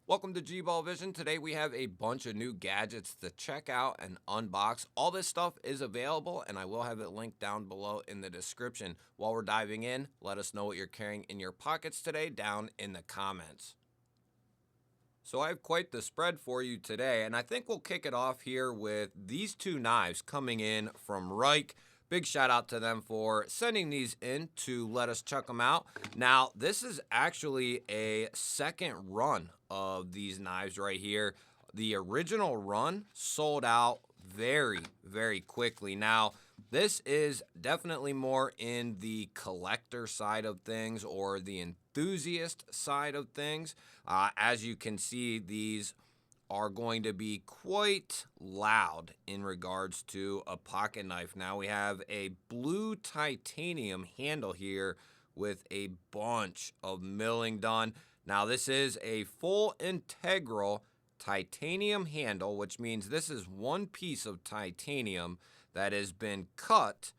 Welcome to G-Ball Vision. Today we have a bunch of new gadgets to check out and unbox. All this stuff is available and I will have it linked down below in the description. While we're diving in, let us know what you're carrying in your pockets today down in the comments. So I have quite the spread for you today, and I think we'll kick it off here with these two knives coming in from Reich. Big shout out to them for sending these in to let us check them out. Now, this is actually a second run of these knives right here. The original run sold out very, very quickly. Now, this is definitely more in the collector side of things or the enthusiast side of things. As you can see, these are going to be quite loud in regards to a pocket knife. Now we have a blue titanium handle here with a bunch of milling done. Now this is a full integral titanium handle, which means this is one piece of titanium that has been cut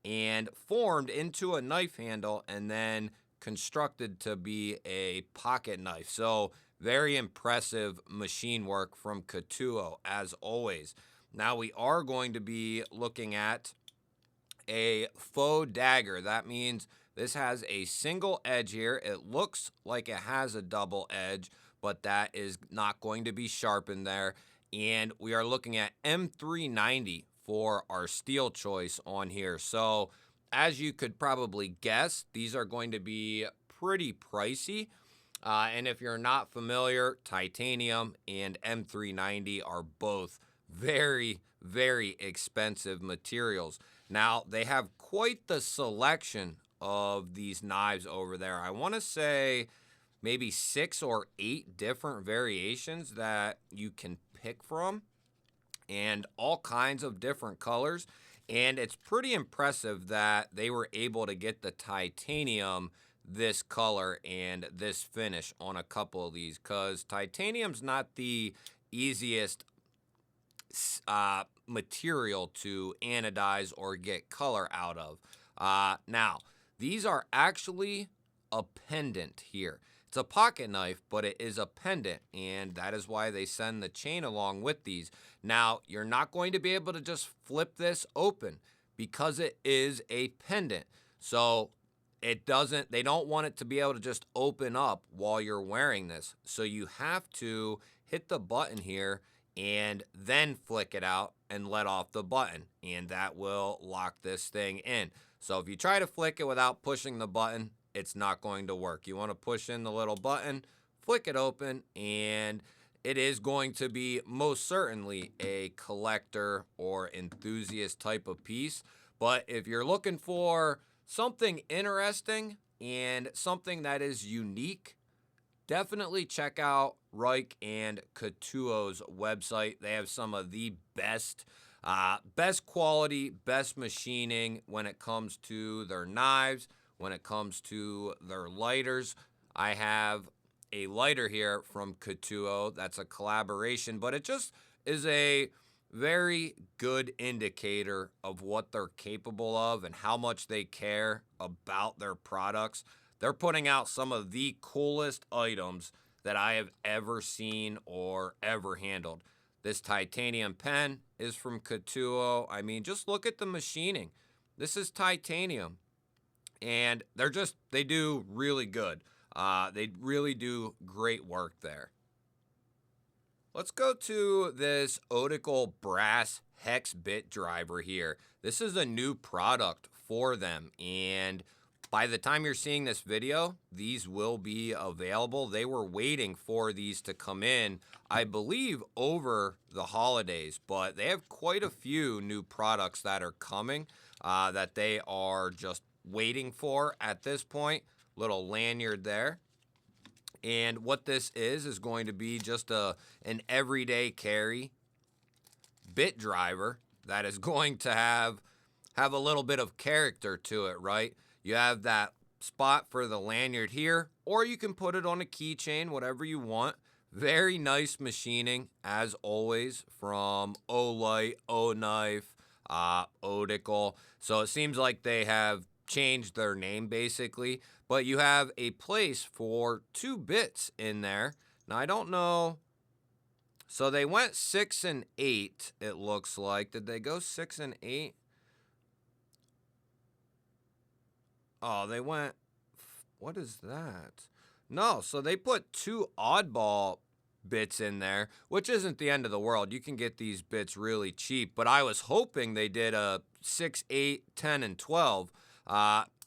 and formed into a knife handle and then constructed to be a pocket knife. So very impressive machine work from Katuo, as always. Now we are going to be looking at a faux dagger. That means this has a single edge here. It looks like it has a double edge, but that is not going to be sharpened there. And we are looking at M390 for our steel choice on here. So as you could probably guess, these are going to be pretty pricey. And if you're not familiar, titanium and M390 are both very, very expensive materials. Now, they have quite the selection of these knives over there. I want to say maybe 6 or 8 different variations that you can pick from and all kinds of different colors. And it's pretty impressive that they were able to get the titanium this color and this finish on a couple of these, because titanium's not the easiest material to anodize or get color out of. Now, these are actually a pendant here. It's a pocket knife, but it is a pendant, and that is why they send the chain along with these. Now, you're not going to be able to just flip this open because it is a pendant. So they don't want it to be able to just open up while you're wearing this. So you have to hit the button here and then flick it out and let off the button, and that will lock this thing in. So if you try to flick it without pushing the button, it's not going to work. You want to push in the little button, flick it open, and it is going to be most certainly a collector or enthusiast type of piece. But if you're looking for something interesting and something that is unique, definitely check out Reich and Katuo's website. They have some of the best quality, best machining when it comes to their knives, when it comes to their lighters. I have a lighter here from Katuo that's a collaboration, but it just is a very good indicator of what they're capable of and how much they care about their products. They're putting out some of the coolest items that I have ever seen or ever handled. This titanium pen is from Katuo. I mean, just look at the machining. This is titanium, and they do really good. They really do great work there. Let's go to this Otical brass hex bit driver here. This is a new product for them, and by the time you're seeing this video, these will be available. They were waiting for these to come in, I believe, over the holidays, but they have quite a few new products that are coming that they are just waiting for at this point. Little lanyard there. And what this is going to be just an everyday carry bit driver that is going to have a little bit of character to it, right? You have that spot for the lanyard here, or you can put it on a keychain, whatever you want. Very nice machining, as always, from Olight, O-Knife, Otical. So it seems like they have changed their name, basically. But you have a place for 2 bits in there Now, I don't know. So they went 6 and 8, it looks like. Did they go 6 and 8? Oh, they went, what is that? No, so they put 2 oddball bits in there, which isn't the end of the world. You can get these bits really cheap, but I was hoping they did a 6, 8, 10, and 12.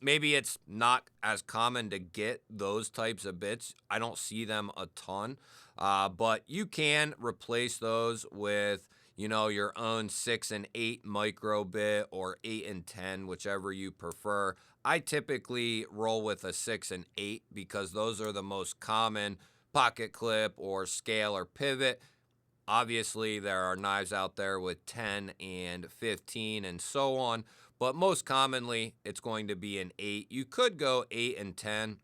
Maybe it's not as common to get those types of bits. I don't see them a ton, but you can replace those with, you know, your own 6 and 8 micro bit or 8 and 10, whichever you prefer. I typically roll with a 6 and 8 because those are the most common pocket clip or scale or pivot. Obviously, there are knives out there with 10 and 15 and so on, but most commonly it's going to be an 8. You could go 8 and 10,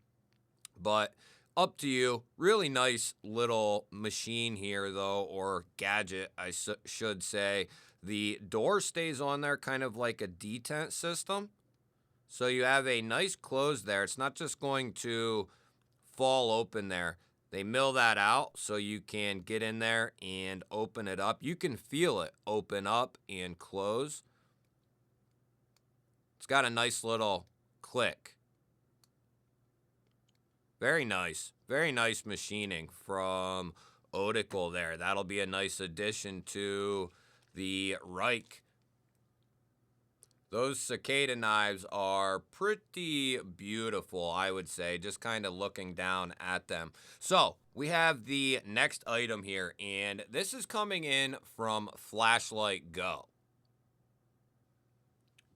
but up to you. Really nice little machine here, though, or gadget, I should say. The door stays on there kind of like a detent system. So you have a nice close there. It's not just going to fall open there. They mill that out so you can get in there and open it up. You can feel it open up and close. It's got a nice little click. Very nice machining from Otical there. That'll be a nice addition to the Reich. Those cicada knives are pretty beautiful, I would say, just kind of looking down at them. So we have the next item here, and this is coming in from Flashlight Go.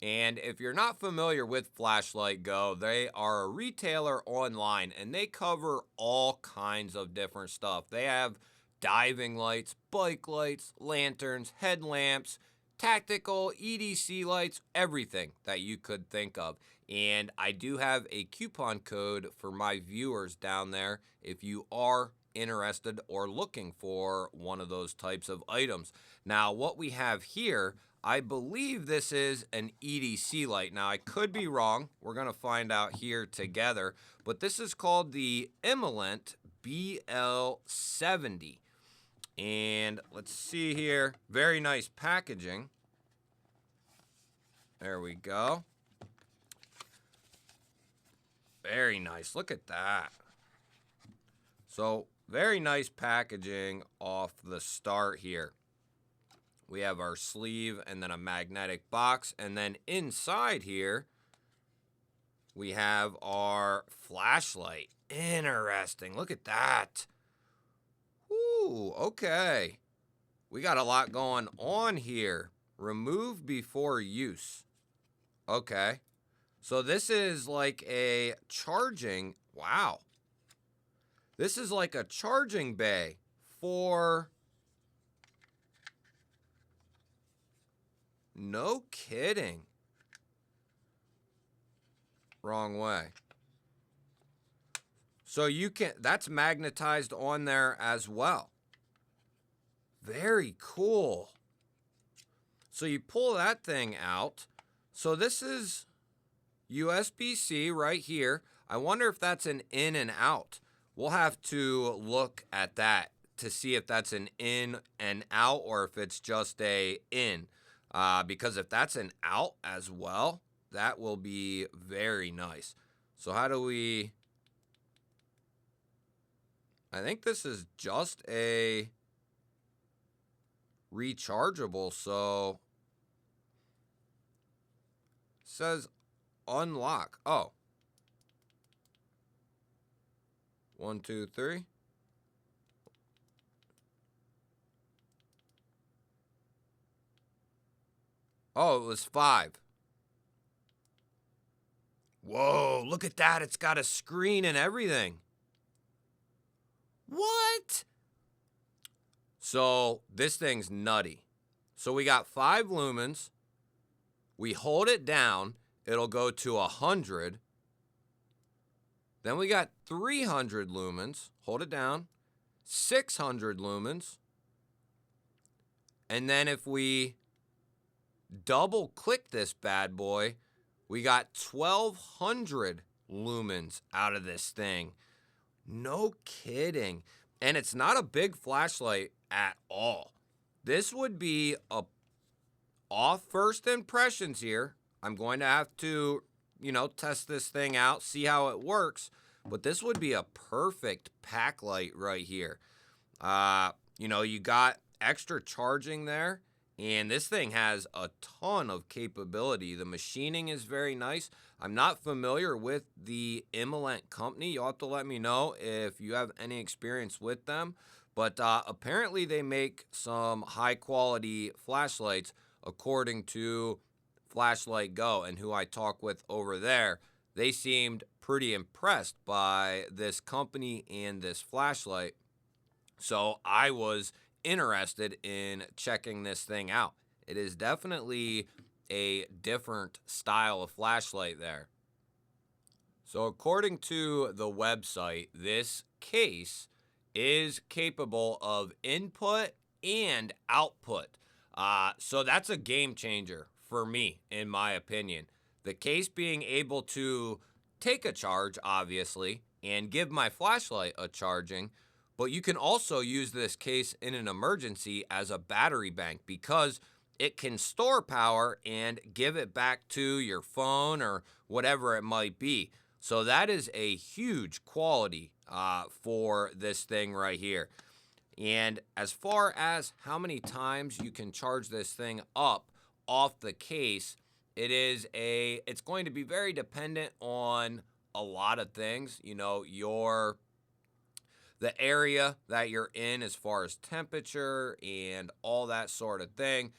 And if you're not familiar with Flashlight Go, they are a retailer online, and they cover all kinds of different stuff. They have diving lights, bike lights, lanterns, headlamps, tactical, EDC lights, everything that you could think of. And I do have a coupon code for my viewers down there if you are interested or looking for one of those types of items. Now, what we have here, I believe this is an EDC light. Now, I could be wrong. We're going to find out here together. But this is called the Emolent BL70. And let's see here. Very nice packaging. There we go. Very nice. Look at that. So, very nice packaging off the start here. We have our sleeve and then a magnetic box. And then inside here, we have our flashlight. Interesting. Look at that. Ooh, okay. We got a lot going on here. Remove before use. Okay. So this is like a charging, wow. This is like a charging bay for, no kidding. Wrong way. So you can, that's magnetized on there as well. Very cool. So you pull that thing out. So this is USB-C right here. I wonder if that's an in and out. We'll have to look at that to see if that's an in and out or if it's just a in. Because if that's an out as well, that will be very nice. So how do we... I think this is just a rechargeable, so it says unlock. Oh. 1, 2, 3. Oh, it was 5. Whoa, look at that. It's got a screen and everything. What? So this thing's nutty. So we got 5 lumens. We hold it down. It'll go to 100. Then we got 300 lumens. Hold it down. 600 lumens. And then if we double click this bad boy, we got 1200 lumens out of this thing. No kidding. And it's not a big flashlight at all. This would be a off first impressions here. I'm going to have to, test this thing out, see how it works. But this would be a perfect pack light right here. You got extra charging there, and this thing has a ton of capability. The machining is very nice. I'm not familiar with the Immolent company. You'll have to let me know if you have any experience with them. But apparently they make some high quality flashlights according to Flashlight Go, and who I talk with over there. They seemed pretty impressed by this company and this flashlight. So I was interested in checking this thing out. It is definitely a different style of flashlight there. So according to the website, this case is capable of input and output. So that's a game changer for me, in my opinion. The case being able to take a charge, obviously, and give my flashlight a charging, but you can also use this case in an emergency as a battery bank because it can store power and give it back to your phone or whatever it might be. So that is a huge quality for this thing right here. And as far as how many times you can charge this thing up off the case, it's going to be very dependent on a lot of things. The area that you're in as far as temperature and all that sort of thing.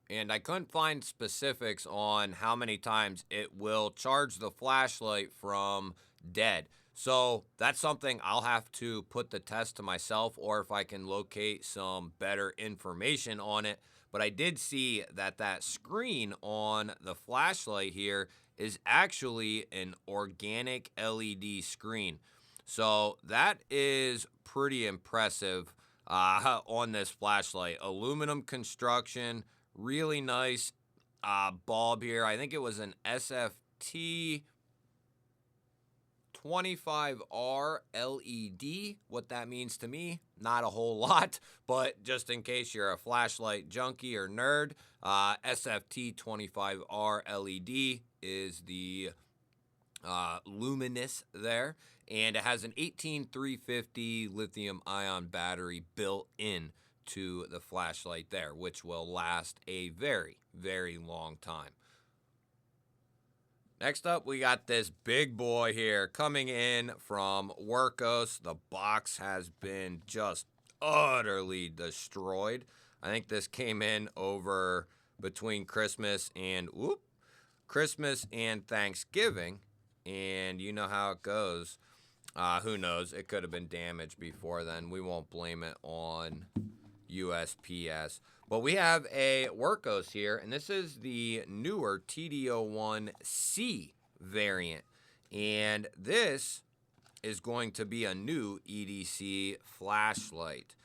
And I couldn't find specifics on how many times it will charge the flashlight from dead. So that's something I'll have to put the test to myself, or if I can locate some better information on it. But I did see that screen on the flashlight here is actually an organic LED screen. So that is pretty impressive on this flashlight. Aluminum construction, really nice bulb here. I think it was an SFT 25R LED. What that means to me, not a whole lot, but just in case you're a flashlight junkie or nerd, SFT 25R LED is the luminous there, and it has an 18350 lithium ion battery built in to the flashlight there, which will last a very, very long time. Next up, we got this big boy here coming in from Workos. The box has been just utterly destroyed. I think this came in over between Christmas and Thanksgiving, and you know how it goes. Who knows? It could have been damaged before then. We won't blame it on USPS. But we have a Workos here, and this is the newer TD01C variant. And this is going to be a new EDC flashlight.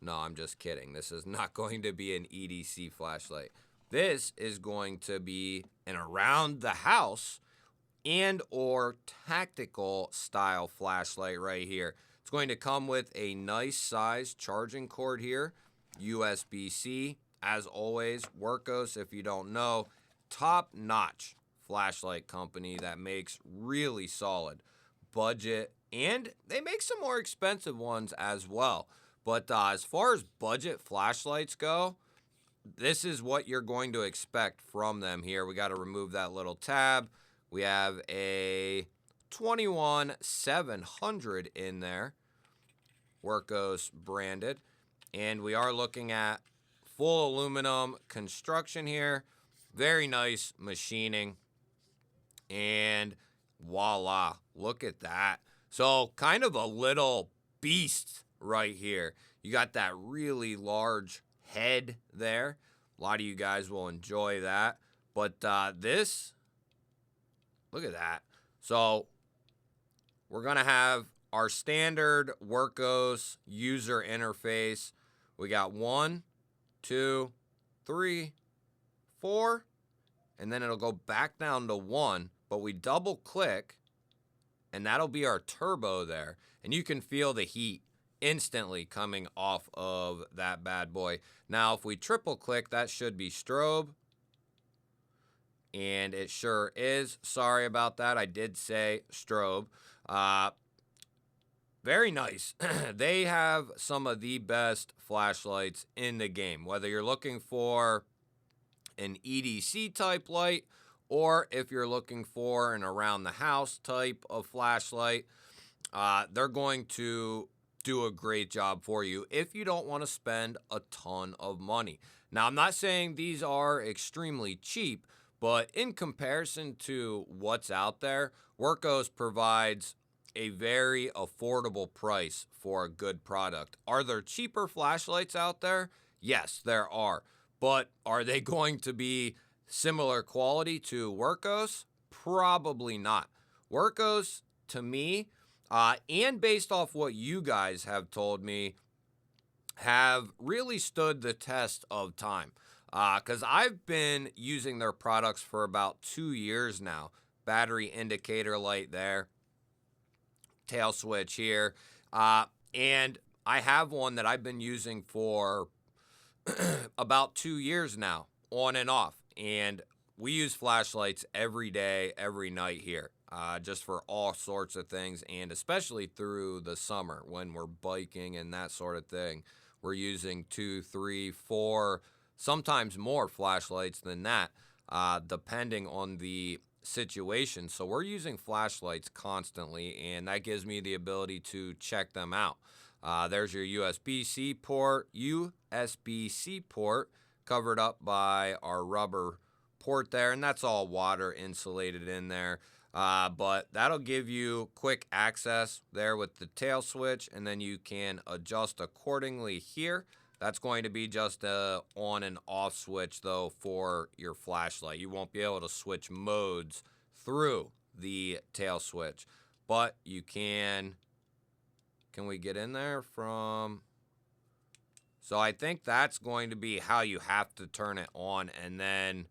No, I'm just kidding. This is not going to be an EDC flashlight. This is going to be an around the house and or tactical style flashlight right here. It's going to come with a nice size charging cord here. USB-C, as always. Workos, if you don't know, top-notch flashlight company that makes really solid budget, and they make some more expensive ones as well. But as far as budget flashlights go, this is what you're going to expect from them here. We got to remove that little tab. We have a 21700 in there, Workos branded. And we are looking at full aluminum construction here. Very nice machining. And voila, look at that. So kind of a little beast right here. You got that really large head there. A lot of you guys will enjoy that. But this, look at that. So we're going to have our standard Workos user interface. We got 1, 2, 3, 4, and then it'll go back down to 1, but we double click and that'll be our turbo there. And you can feel the heat instantly coming off of that bad boy. Now, if we triple click, that should be strobe. And it sure is. Sorry about that. I did say strobe. Very nice. They have some of the best flashlights in the game. Whether you're looking for an EDC type light, or if you're looking for an around the house type of flashlight, they're going to do a great job for you if you don't want to spend a ton of money. Now, I'm not saying these are extremely cheap, but in comparison to what's out there, Workos provides a very affordable price for a good product. Are there cheaper flashlights out there? Yes, there are. But are they going to be similar quality to Workos? Probably not. Workos, to me, and based off what you guys have told me, have really stood the test of time. Because I've been using their products for about 2 years now. Battery indicator light there, tail switch here, and I have one that I've been using for about 2 years now, on and off. And we use flashlights every day, every night here, just for all sorts of things, and especially through the summer when we're biking and that sort of thing. We're using 2, 3, 4, sometimes more flashlights than that, depending on the situation. So we're using flashlights constantly, and that gives me the ability to check them out. There's your USB-C port covered up by our rubber port there, and that's all water insulated in there. But that'll give you quick access there with the tail switch, and then you can adjust accordingly here. That's going to be just a on and off switch though for your flashlight. You won't be able to switch modes through the tail switch, but you can we get in there from, so I think that's going to be how you have to turn it on, and then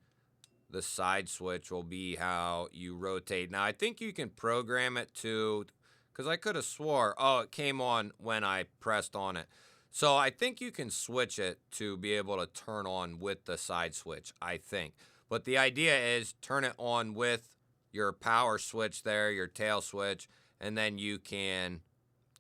the side switch will be how you rotate. Now, I think you can program it to, because I could have swore, oh, it came on when I pressed on it. So I think you can switch it to be able to turn on with the side switch, I think. But the idea is turn it on with your power switch there, your tail switch, and then you can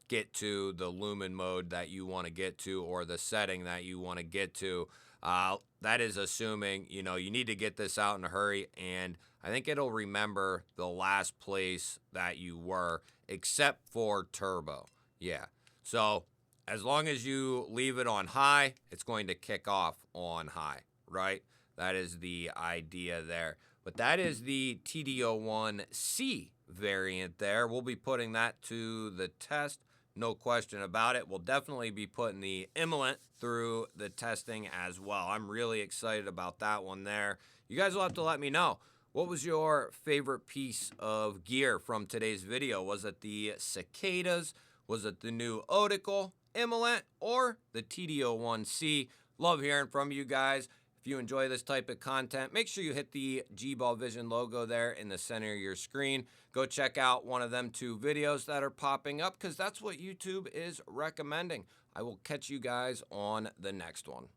get to the lumen mode that you want to get to, or the setting that you want to get to. That is assuming, you need to get this out in a hurry, and I think it'll remember the last place that you were, except for turbo. Yeah. So as long as you leave it on high, it's going to kick off on high, right? That is the idea there. But that is the TD01C variant there. We'll be putting that to the test. No question about it. We'll definitely be putting the Emulant through the testing as well. I'm really excited about that one there. You guys will have to let me know. What was your favorite piece of gear from today's video? Was it the cicadas? Was it the new Otical, Emulant, or the TD01C? Love hearing from you guys. If you enjoy this type of content, make sure you hit the G-Ball Vision logo there in the center of your screen. Go check out one of them 2 videos that are popping up, because that's what YouTube is recommending. I will catch you guys on the next one.